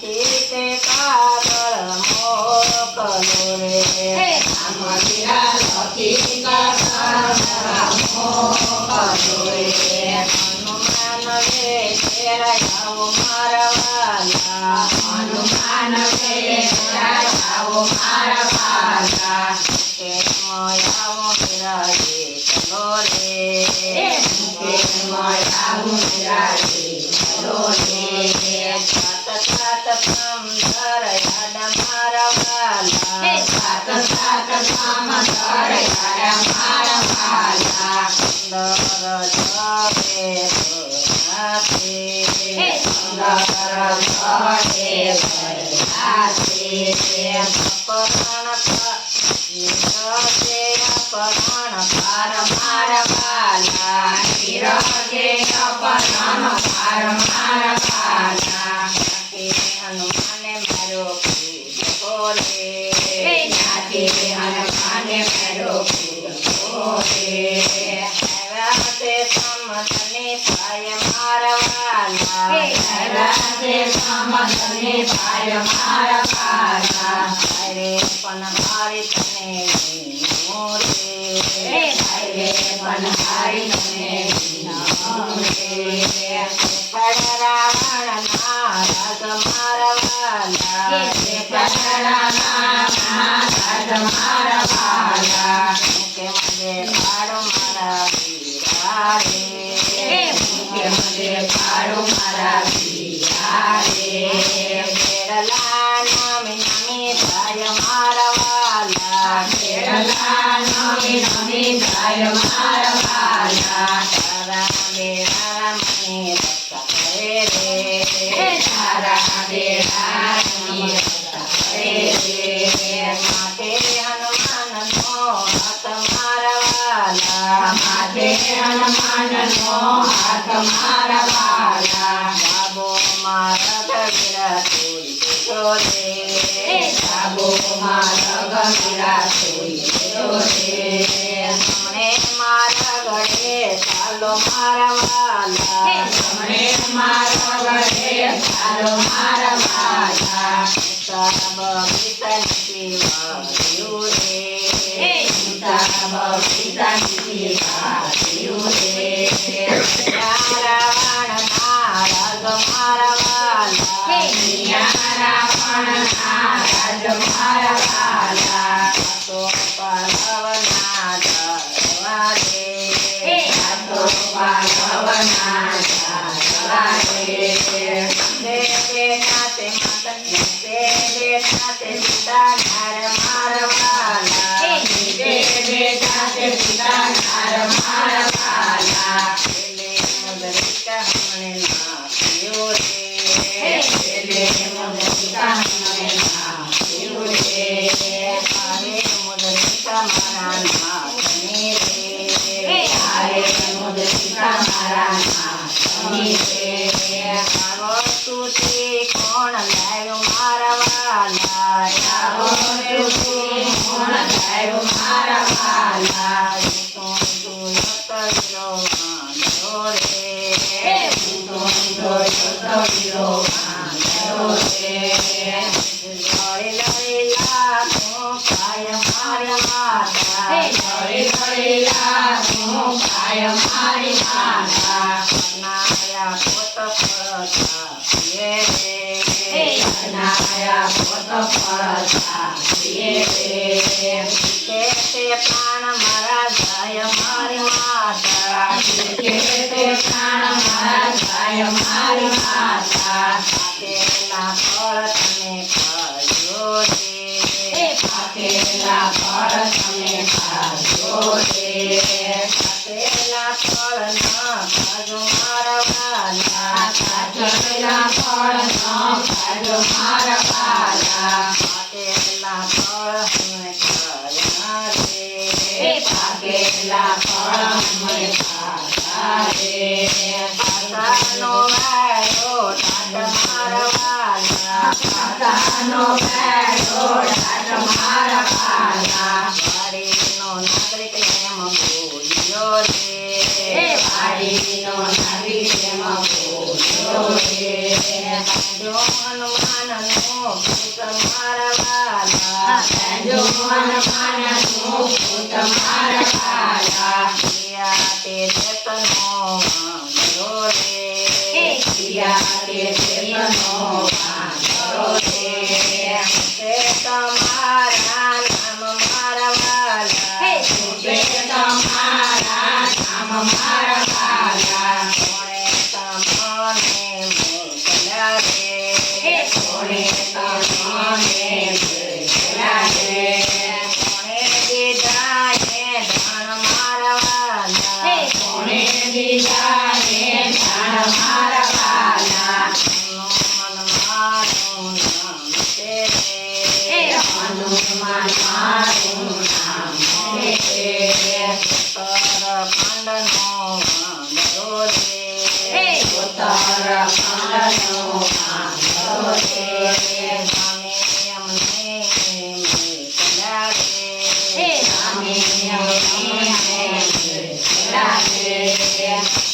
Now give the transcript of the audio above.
તે કાગળ મોકલો રે આમલીરા લખી કાગળ મોકલો રે હનુમાન રે તેરા આવો મારા વાલા હનુમાન વેરા આવો મારા વાલા કે આવો બિરાજે ચલો રે આવું બિરાજે ચલો રે સાત સમંદર યાદ મારા વાલા સાત સાત સમંદર યાદ મારા વાલા સુંદર જવે ભરાતે સુંદર જવે ભરાતે અપહરણ પાર મારા વાલા નિરજે અપહરણ પાર મારા વાલા હનુમાને મારો પૂજો રે જ્ઞાતિ હનુમાને મેળો પૂજો રે તે સમતને પાય મારા વાલા રાજે સમતને પાય મારા વાલા અરે પણ મારી તને મોરે રે બનહારી તને વિના રે રાવણ ના રાજ મારા વાલા રાજ મારા વાલા કે મને પાડો મારા વીરા રે મને પાડો મારા વીરા રે કેરલા નામી નામી થાય મારા વાલા કેરલા નમી નમી ગાય મારા વાલા તારા બેરા મને રક્ષા કરે રે તારા બેડા ની રક્ષા કરે રે માટે હનુમાન નો હાથ મારા વાલા માથે હનુમાનનો હાથ મારા વાલા બાબો મારા ગગરા તુલજો રે સાબો મારા ગમીરા સોયો રે મને મારા ગળે ચાલો મારા વાલા તમને મારા ગળે ચાલો મારા વાલા સાબ બીતની વાયુ રે પિતાની વાયુ રે રાવણ ના રાગ મારા વાલા રાવણ ના રાજ મારા વાલા તો પાલવના જવા રે તો પાલવના જાવા રે દેવે નાતે સીતા નાર મારા વાલા બેટા તે પિતા નાર મારા વાલા મુદ્રિકા હમણે નાખ્યો રે મુદ્રિકા મને નાખ્યો રે આવે મુદ્રિકા મારા નાથની રે આરે મુદ્રિકા મારા નાથની રે આવો તુથી કોણ લાવ્યો મારા વાલા આવો તુથી કોણ લાવ્યો મારા વાલા તું જોયો વાંધો રે જોયો વીરો માંગો રે લડી લડી લાગો કાય મારા માતા લડી લડી લાગો કાય મારી માતા નાયા પોત પડતા રે નાયા પોત પડતા રે તે પ્રાણ મારા જાય મારી માતા તે પ્રાણ મારા જાય મારી માતા આપેલા ફળ તમે ખાજો રે આપેલા ફળ તમે ખાજો રે આપેલા ફળ ના ખાજો મારા વાલા આપેલા ફળ ન ખાજો મારા વાલા આપેલા ફળ અમે ખાયા રે પાકેલા ફળ અમે ખાતા રે માતાનો વાયો ટાટ મારા વાલા માતાનો બેડો ડાટ મારા વાલા વાડીનો નાગરિક એમ બોલ્યો રે વાડીનો નાગરિક એમ બોલ્યો રે જો હનુમાનનો પુત્ર મારા વાલા જો હનુમાનનો પુત મારા વાલા પ્રિયા તે ચેતનો વાંદરો રે પ્રિયા તે ચેતનો વાંદરો રે તે તમારા નામ મારા વાલા તે તમારા નામ મારા વાલા કોણે તમને મોકલ્યા રે કોણે તમને મોકલ્યા રે કોણે દીધા એ દાન મારા વાલા કોણે દીધા એ દાન મારા વાલા હનુમાનનું નામ છે રે હનુમાન મારું નામ છે ઉત્તરાખંડનો વાંદરો રે ઉત્તરાખંડનો વાંદરો રે સ્વામી અમને મોકલ્યા રે સ્વામી અમને મોકલ્યા રે